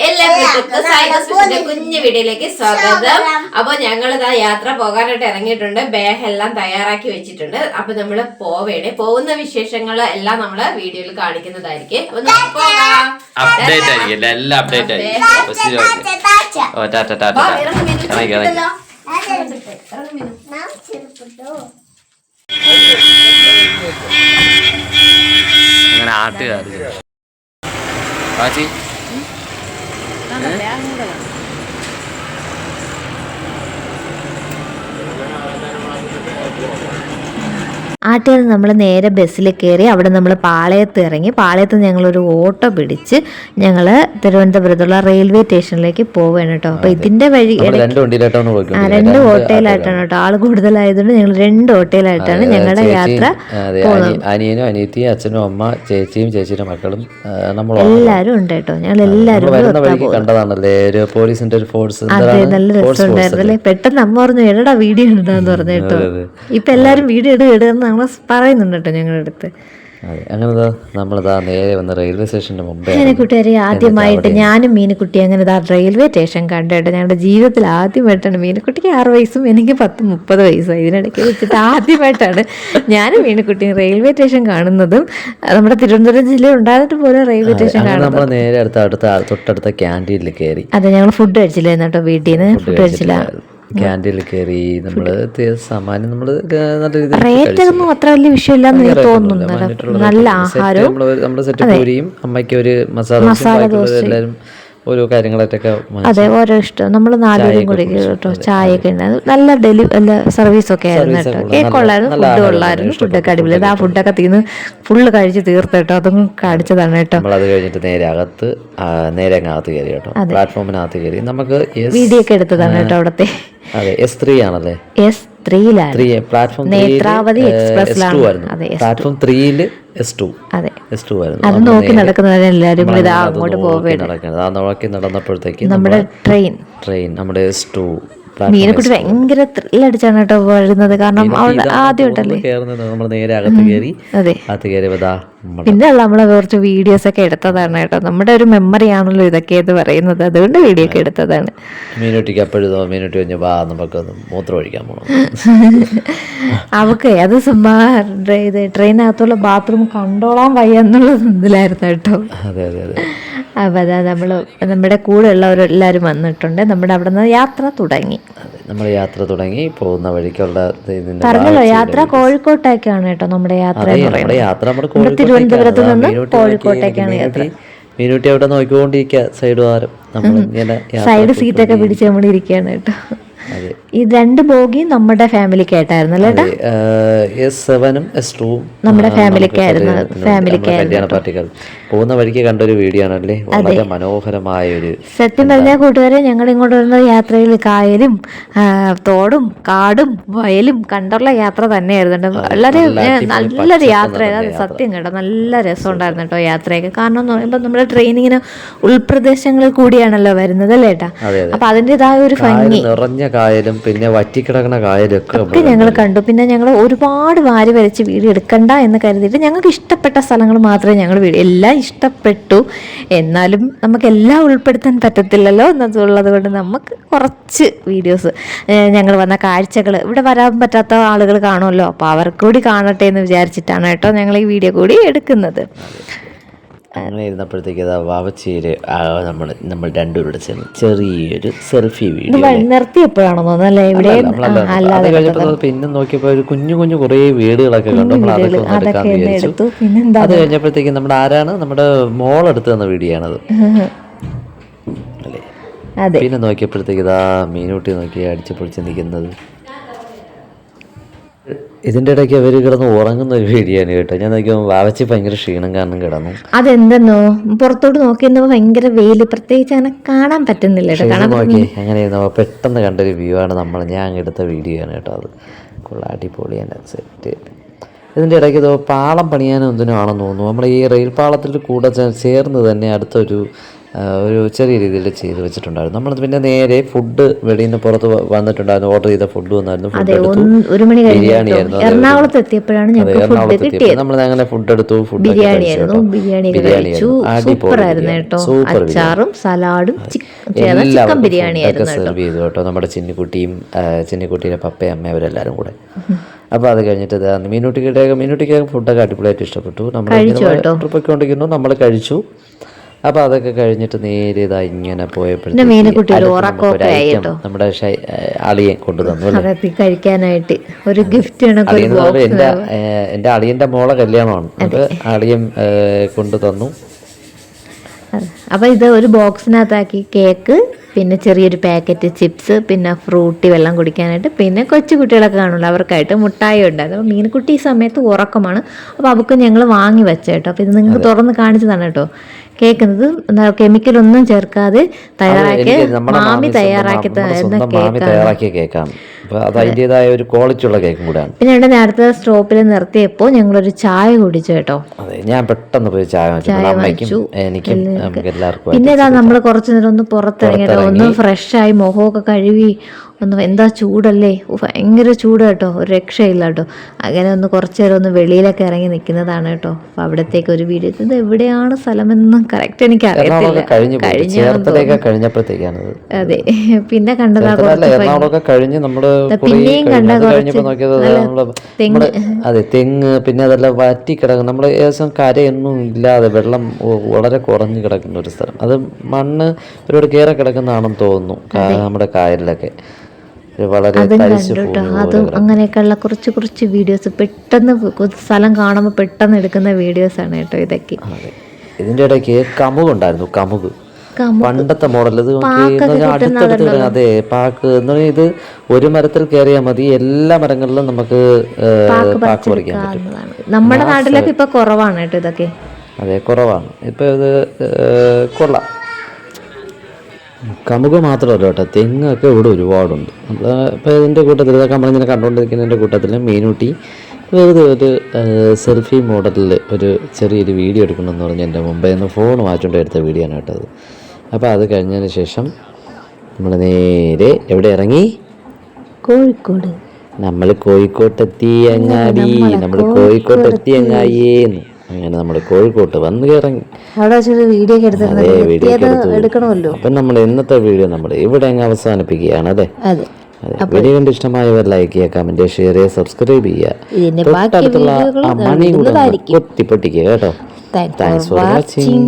എല്ലാവർക്കും കുഞ്ഞു വീഡിയോയിലേക്ക് സ്വാഗതം. അപ്പൊ ഞങ്ങളിതാ യാത്ര പോകാനായിട്ട് ഇറങ്ങിയിട്ടുണ്ട്. ബാഗെല്ലാം തയ്യാറാക്കി വെച്ചിട്ടുണ്ട്. അപ്പൊ നമ്മള് പോകുന്ന വിശേഷങ്ങൾ എല്ലാം നമ്മള് വീഡിയോയിൽ കാണിക്കുന്നതായിരിക്കും. അപ്പൊ നമുക്ക് പോകാം. അപ്ഡേറ്റ് ആയിരിക്കും, എല്ലാം അപ്ഡേറ്റ് ആയിരിക്കും. അങ്ങനെ ആട്ടുകാർ ആട്ടിൽ നമ്മൾ നേരെ ബസ്സിൽ കയറി അവിടെ നമ്മൾ പാളയത്ത് ഇറങ്ങി. പാളയത്ത് ഞങ്ങളൊരു ഓട്ടോ പിടിച്ച് ഞങ്ങൾ തിരുവനന്തപുരത്തുള്ള റെയിൽവേ സ്റ്റേഷനിലേക്ക് പോവുകയാണ് കേട്ടോ. അപ്പോൾ ഇതിൻ്റെ വഴി രണ്ട് ഓട്ടോയിലായിട്ടാണ് കേട്ടോ. ആൾ കൂടുതലായതുകൊണ്ട് ഞങ്ങൾ രണ്ട് ഓട്ടോയിലായിട്ടാണ് ഞങ്ങളുടെ യാത്ര പോകുന്നത്. അനിയനും അനിയത്തിയും അച്ഛനും അമ്മ ചേച്ചിയും ചേച്ചിയുടെ മക്കളും എല്ലാവരും ഉണ്ട് കേട്ടോ. ഞങ്ങൾ എല്ലാവരും കണ്ടതാണല്ലേ ഒരു പോലീസിന്റെ ഒരു ഫോഴ്സ്. അതെ, നല്ല രസമുണ്ടായിരുന്നു അല്ലേ. പെട്ടെന്ന് അമ്മ പറഞ്ഞു എടാ വീഡിയോ ഇടാന്ന് പറഞ്ഞു കേട്ടോ. ഇപ്പൊ എല്ലാരും വീഡിയോ ഇടുന്ന പറയുന്നുണ്ട് കേട്ടോ ഞങ്ങളുടെ അടുത്ത്. അങ്ങനെ നമ്മളിതാ നേരെ വന്ന് റെയിൽവേ സ്റ്റേഷന്റെ മുമ്പേ. കൂട്ടുകാരി ആദ്യമായിട്ട് ഞാനും മീനുക്കുട്ടി അങ്ങനെ റെയിൽവേ സ്റ്റേഷൻ കണ്ടിട്ട് ഞങ്ങളുടെ ജീവിതത്തിൽ ആദ്യമായിട്ടാണ്. മീനുക്കുട്ടിക്ക് 6 വയസ്സും എനിക്ക് 30 വയസ്സായി. ഇതിനിടയ്ക്ക് വെച്ചിട്ട് ആദ്യമായിട്ടാണ് ഞാനും മീനുക്കുട്ടിയും റെയിൽവേ സ്റ്റേഷൻ കാണുന്നതും. നമ്മുടെ തിരുവനന്തപുരം ജില്ലയിൽ ഉണ്ടായിട്ട് പോലും റെയിൽവേ സ്റ്റേഷൻ കാണുന്നത്. നമ്മൾ നേരെ തൊട്ടടുത്ത ക്യാൻറ്റീനിൽ കയറി. അതെ, ഞങ്ങൾ ഫുഡ് കഴിച്ചില്ലായിരുന്നു കേട്ടോ. വീട്ടിൽ നിന്ന് ഫുഡ് കഴിച്ചില്ല. ക്യാൻറ്റീനിൽ കയറി നമ്മള് സാമാന്യം നമ്മള് നല്ല റേറ്റ് ഒന്നും അത്ര വലിയ വിഷയമില്ലെന്ന് എനിക്ക് തോന്നുന്നു. നല്ല ആഹാരവും നമ്മുടെ സെറ്റ് പൂരിയും അമ്മയ്ക്ക് ഒരു മസാല ദോശ എല്ലാവരും ഓരോ കാര്യങ്ങളായിട്ടൊക്കെ. അതെ, ഓരോ ഇഷ്ടം. നമ്മൾ 4 പേരും കൂടി കേട്ടോ. ചായയൊക്കെ ഉണ്ടായിരുന്നു. നല്ല സർവീസൊക്കെ ആയിരുന്നു കേട്ടോ. കേക്ക് കൊള്ളായിരുന്നു, ഫുഡ് കൊള്ളായിരുന്നു. ഫുഡൊക്കെ അടിപൊളി. ആ ഫുഡൊക്കെ ഫുള്ള് കഴിച്ച് തീർത്ത് കേട്ടോ. അതൊന്നും കാണിച്ചതാണ് കേട്ടോ. നമ്മളത് കഴിഞ്ഞിട്ട് നേരെ അകത്ത് കയറി കേട്ടോ. പ്ലാറ്റ്ഫോമിനകത്ത് കയറി നമുക്ക് വീഡിയോ ഒക്കെ എടുത്തതാണ് കേട്ടോ അവിടത്തെ. അതെ, S3 ആണല്ലേ. പ്ലാറ്റ്ഫോം നേത്രാവതി എക്സ്പ്രസിലാണ്. പ്ലാറ്റ്ഫോം 3 S2 ആയിരുന്നു. അത് നോക്കി നടക്കുന്നവരെല്ലാരും കൂടി അങ്ങോട്ട് പോവുകയാണ്. നോക്കി നടന്നപ്പോഴത്തേക്ക് നമ്മുടെ ട്രെയിൻ നമ്മുടെ S2 മീനെക്കുട്ടി ഭയങ്കര ത്രില്ലടിച്ചാണ് കേട്ടോ വരുന്നത്. കാരണം അവിടെ ആദ്യമായിട്ടല്ലേ നമ്മൾ നേരെ അകത്ത് കയറി. അതെ, അകത്ത് കയറിയതാ പിന്നെ നമ്മളെ കുറച്ച് വീഡിയോസ് ഒക്കെ എടുത്തതാണ് കേട്ടോ. നമ്മുടെ ഒരു മെമ്മറി ആണല്ലോ ഇതൊക്കെ എന്ന് പറയുന്നത്. അതുകൊണ്ട് വീഡിയോ ഒക്കെ എടുത്തതാണ്. മീനുട്ടിക്ക് അപ്പോഴും മീനുട്ടി കഴിഞ്ഞ നമുക്ക് മൂത്രം ഒഴിക്കാൻ പോകണം. അവക്ക് അത് ട്രെയിനകത്തുള്ള ബാത്റൂം കണ്ടോളാൻ വയ്യ എന്നുള്ള ഇതിലായിരുന്നു കേട്ടോ. അതെ അതെ അതെ. അപ്പോൾ അതാ നമ്മുടെ കൂടെ ഉള്ളവരെല്ലാവരും വന്നിട്ടുണ്ട്. നമ്മുടെ അവിടെ നിന്ന് യാത്ര തുടങ്ങി. നമ്മൾ യാത്ര തുടങ്ങി. പോകുന്ന വഴിക്കുള്ള പറഞ്ഞല്ലോ യാത്ര കോഴിക്കോട്ടേക്കാണ് കേട്ടോ. നമ്മുടെ യാത്ര തിരുവനന്തപുരത്ത് നിന്ന് കോഴിക്കോട്ടേക്കാണ് യാത്ര. മീനുട്ടി അവിടെ നോക്കിക്കൊണ്ടിരിക്കുക സൈഡ് വാരം. സൈഡ് സീറ്റൊക്കെ പിടിച്ച് നമ്മളിരിക്കുകയാണ് കേട്ടോ. ഈ 2 ബോഗിയും നമ്മുടെ ഫാമിലിക്കായിട്ടായിരുന്നു അല്ലേ? S7 S2 നമ്മുടെ ഫാമിലിക്കായിരുന്നു. പാർട്ടികൾ പോകുന്ന വഴിക്ക് കണ്ടൊരു വീഡിയോ ആണല്ലേ. വളരെ മനോഹരമായ ഒരു. സത്യം പറഞ്ഞാൽ കൂട്ടുകാരെ, ഞങ്ങൾ ഇങ്ങോട്ട് വരുന്ന യാത്രയിൽ കായലും തോടും കാടും വയലും കണ്ടുള്ള യാത്ര തന്നെയായിരുന്നു. വളരെ നല്ലൊരു യാത്ര. സത്യം കേട്ടോ, നല്ല രസമുണ്ടായിരുന്നു കേട്ടോ യാത്രയൊക്കെ. കാരണം എന്ന് പറയുമ്പോൾ നമ്മുടെ ട്രെയിനിങ്ങിന് ഉൾപ്രദേശങ്ങളിൽ കൂടിയാണല്ലോ വരുന്നത് അല്ലേ ഏട്ടാ. അപ്പൊ അതിൻ്റെതായ ഒരു ഭംഗി നിറഞ്ഞ കായലും പിന്നെ വറ്റിക്കിടക്കുന്ന കായലും ഒക്കെ ഞങ്ങൾ കണ്ടു. പിന്നെ ഞങ്ങൾ ഒരുപാട് വാരി വരച്ച് വീഡിയോ എടുക്കണ്ട എന്ന് കരുതിയിട്ട് ഞങ്ങൾക്ക് ഇഷ്ടപ്പെട്ട സ്ഥലങ്ങൾ മാത്രമേ ഞങ്ങൾ വീഡിയോ. എല്ലാം ഇഷ്ടപ്പെട്ടു, എന്നാലും നമുക്കെല്ലാം ഉൾപ്പെടുത്താൻ പറ്റത്തില്ലല്ലോ എന്നുള്ളത് കൊണ്ട് നമുക്ക് കുറച്ച് വീഡിയോസ്, ഞങ്ങൾ വന്ന കാഴ്ചകൾ, ഇവിടെ വരാൻ പറ്റാത്ത ആളുകൾ കാണുമല്ലോ, അപ്പോൾ അവർക്ക് കൂടി കാണട്ടെ എന്ന് വിചാരിച്ചിട്ടാണ് കേട്ടോ ഞങ്ങൾ ഈ വീഡിയോ കൂടി എടുക്കുന്നത്. അങ്ങനെ ഇരുന്നപ്പോഴത്തേക്ക് വാവച്ചിയിൽ നമ്മൾ രണ്ടുപേരുടെ ചെറിയൊരു സെൽഫി വീഡിയോ നിർത്തിയപ്പോഴാണോ തോന്നുന്നല്ലേ ഇവിടെ. അത് കഴിഞ്ഞപ്പോൾ പിന്നെ നോക്കിയപ്പോൾ ഒരു കുഞ്ഞു കുറേ വീടുകളൊക്കെ കണ്ടു. നമ്മൾ അതൊക്കെ ഒന്ന് എടുക്കാന്ന് വിചാരിച്ചു. അത് കഴിഞ്ഞപ്പോഴത്തേക്ക് നമ്മുടെ ആരാണ് നമ്മുടെ മോളെടുത്ത് തന്ന വീഡിയോ ആണത് അല്ലേ. പിന്നെ നോക്കിയപ്പോഴത്തേക്ക് മീനൂട്ടി നോക്കി അടിച്ചു പൊളിച്ച് നിൽക്കുന്നത്. ഇതിൻ്റെ ഇടയ്ക്ക് അവർ കിടന്ന് ഉറങ്ങുന്ന ഒരു വീഡിയോയാണ് കേട്ടോ. ഞാൻ നോക്കിയപ്പോൾ വാവച്ചി ഭയങ്കര ക്ഷീണം കാരണം കിടന്നു. അതെന്തെന്നോ പുറത്തോട്ട് നോക്കിയപ്പോ ഭയങ്കര വെയിൽ, പ്രത്യേകിച്ച് അങ്ങനെ കാണാൻ പറ്റുന്നില്ല. നോക്കി അങ്ങനെ പെട്ടെന്ന് കണ്ടൊരു വ്യൂ ആണ് ഞാൻ എടുത്ത വീഡിയോ ആണ് കേട്ടോ. അത് അടിപൊളിയാണ് സെറ്റ്. ഇതിൻ്റെ ഇടയ്ക്ക് പാളം പണിയാനും എന്തിനാണെന്ന് തോന്നുന്നു. നമ്മൾ ഈ റെയിൽ പാളത്തിൽ കൂടെ ചേർന്ന് തന്നെ അടുത്തൊരു ഒരു ചെറിയ രീതിയിൽ ചെയ്ത് വെച്ചിട്ടുണ്ടായിരുന്നു. നമ്മൾ പിന്നെ നേരെ ഫുഡ് വെളിയിൽ നിന്ന് പുറത്ത് വന്നിട്ടുണ്ടായിരുന്നു. ഓർഡർ ചെയ്ത ഫുഡ് വന്നായിരുന്നു. ഫുഡ് എടുത്തു. 1 മണി ബിരിയാണി ആയിരുന്നു. എറണാകുളത്ത് എത്തിയപ്പോഴാണ് എറണാകുളത്ത് എത്തിയപ്പോൾ നമ്മൾ അങ്ങനെ ഫുഡ് എടുത്തു. ബിരിയാണി കഴിച്ചു. സൂപ്പർ ആയിരുന്നു കേട്ടോ. അച്ചാറും സലാഡും ചിക്കൻ ബിരിയാണി ആയിരുന്നു സെർവ് ചെയ്തു കേട്ടോ. നമ്മുടെ ചിന്നിക്കുട്ടിയുടെ പപ്പയും അമ്മയും അവരെല്ലാവരും കൂടെ. അപ്പോൾ അത് കഴിഞ്ഞിട്ട് മീനുട്ടിക്ക് ഫുഡൊക്കെ അടിപൊളിയായിട്ട് ഇഷ്ടപ്പെട്ടു. നമ്മൾ ട്രിപ്പൊക്കെ കൊണ്ടിരിക്കുന്നു, നമ്മൾ കഴിച്ചു. അപ്പോൾ അതൊക്കെ കഴിഞ്ഞിട്ട് നേരെ ഇതാ ഇങ്ങനെ പോയപ്പോഴത്തേക്കും നമ്മുടെ അളിയൻ കൊണ്ടുതന്നു കഴിക്കാനായിട്ട് ഒരു ഗിഫ്റ്റ്. എൻ്റെ അളിയൻ്റെ മോളെ കല്യാണമാണ്. അത് അളിയൻ കൊണ്ടുതന്നു. അപ്പോൾ ഇത് ഒരു ബോക്സിനകത്താക്കി കേക്ക്, പിന്നെ ചെറിയൊരു പാക്കറ്റ് ചിപ്സ്, പിന്നെ ഫ്രൂട്ടി വെള്ളം കുടിക്കാനായിട്ട്, പിന്നെ കൊച്ചു കുട്ടികളൊക്കെ കാണുമല്ലോ അവർക്കായിട്ട് മുട്ടായി ഉണ്ടായിരുന്നു. അപ്പോൾ മീനുകുട്ടി ഈ സമയത്ത് ഉറക്കമാണ്. അപ്പോൾ അവർക്ക് ഞങ്ങൾ വാങ്ങി വെച്ച കേട്ടോ. അപ്പോൾ ഇത് നിങ്ങൾക്ക് തുറന്ന് കാണിച്ചതാണ് കേട്ടോ. കേൾക്കുന്നത് കെമിക്കലൊന്നും ചേർക്കാതെ മാമി തയ്യാറാക്കിയ കേക്കാണ്. അത് അതിൻ്റെതായ ഒരു ക്വാളിറ്റി ഉള്ള കേക്കും കൂടെയാണ്. പിന്നെ ഇവിടെ നേരത്തെ സ്റ്റോപ്പിൽ നിർത്തിയപ്പോൾ ഞങ്ങളൊരു ചായ കുടിച്ചു കേട്ടോ. അതെ, ഞാൻ പെട്ടെന്ന് പോയി ചായ വാങ്ങിച്ചു. എനിക്കും എല്ലാവർക്കും. പിന്നെ ഇതാ നമ്മൾ കുറച്ചു നേരം ഒന്ന് പുറത്തിറങ്ങിയിട്ട് ഒന്ന് ഫ്രഷായി മുഖമൊക്കെ കഴുകി ഒന്ന്, എന്താ ചൂടല്ലേ, ഭയങ്കര ചൂട് കേട്ടോ, ഒരു രക്ഷയില്ല കേട്ടോ. അങ്ങനെ ഒന്ന് കുറച്ചു നേരം ഒന്ന് വെളിയിലൊക്കെ ഇറങ്ങി നിൽക്കുന്നതാണ് കേട്ടോ. അപ്പോൾ അവിടത്തേക്ക് ഒരു വീഡിയോ. ഇത് എവിടെയാണ് സ്ഥലമെന്നും കറക്റ്റ് എനിക്ക് അറിയത്തില്ല. അതെ, പിന്നെ കണ്ടതാ പിന്നെയും കണ്ട തെങ്ങ്, പിന്നെ അതെല്ലാം വറ്റി കിടക്കും. നമ്മൾ ഏകദേശം കരയൊന്നും ഇല്ലാതെ വെള്ളം വളരെ കുറഞ്ഞു കിടക്കുന്ന ഒരു സ്ഥലം. അത് മണ്ണ് ഒരുപാട് കയറി കിടക്കുന്നതാണെന്ന് തോന്നുന്നു നമ്മുടെ കായലിലൊക്കെ. അതും കണ്ടുട്ടോ. അതും അങ്ങനെയൊക്കെയുള്ള കുറച്ച് വീഡിയോസ് പെട്ടെന്ന് സ്ഥലം കാണുമ്പോൾ പെട്ടെന്ന് എടുക്കുന്ന വീഡിയോസ് ആണ് കേട്ടോ ഇതൊക്കെ. ഇതിന്റെ ഇടയ്ക്ക് കമുകുണ്ടായിരുന്നു. കമുക് പണ്ടത്തെ മോഡൽ. ഇത് അടുത്തടുത്ത്. അതെ, പാക്ക് എന്ന് പറഞ്ഞാൽ ഇത് ഒരു മരത്തിൽ കയറിയാൽ മതി, എല്ലാ മരങ്ങളിലും നമുക്ക് പാക്ക് പറിക്കാൻ പറ്റും. നമ്മുടെ നാട്ടിലൊക്കെ ഇപ്പൊ കുറവാണ് കേട്ടോ ഇതൊക്കെ. അതെ, കുറവാണ് ഇപ്പൊ. ഇത് കൊള്ളാം. കമുക് മാത്രമല്ല കേട്ടോ, തെങ്ങൊക്കെ ഇവിടെ ഒരുപാടുണ്ട്. നമ്മൾ ഇപ്പോൾ ഇതിൻ്റെ കൂട്ടത്തിൽ ഇതൊക്കെ നമ്മളിങ്ങനെ കണ്ടുകൊണ്ടിരിക്കുന്നതിൻ്റെ കൂട്ടത്തിൽ മീനുട്ടി വെറുതെ ഒരു സെൽഫി മോഡലിൽ ഒരു ചെറിയൊരു വീഡിയോ എടുക്കണമെന്ന് പറഞ്ഞ് എൻ്റെ മുമ്പേ നിന്ന് ഫോൺ മാറ്റിക്കൊണ്ട് എടുത്ത വീഡിയോ ആണ് കേട്ടത്. അപ്പോൾ അത് കഴിഞ്ഞതിന് ശേഷം നമ്മൾ നേരെ എവിടെ ഇറങ്ങി? കോഴിക്കോട്. നമ്മൾ കോഴിക്കോട്ടെത്തി അങ്ങാടി. നമ്മൾ കോഴിക്കോട്ടെത്തി അങ്ങാടിയേന്ന്. അങ്ങനെ നമ്മൾ കോഴിക്കോട്ട് വന്ന് ഇറങ്ങി. എടുക്കണമല്ലോ. അപ്പം നമ്മൾ ഇന്നത്തെ വീഡിയോ നമ്മൾ ഇവിടെ അങ്ങ് അവസാനിപ്പിക്കുകയാണ്. അതെ, വീഡിയോ കണ്ട് ഇഷ്ടമായവർ ലൈക്ക് ചെയ്യുക, കമന്റ് ഷെയർ ചെയ്യുക, സബ്സ്ക്രൈബ് ചെയ്യുക. തൊട്ടടുത്തുള്ള മണി കൂടെ പൊട്ടിപ്പൊട്ടിക്കുക കേട്ടോ. Thanks for watching.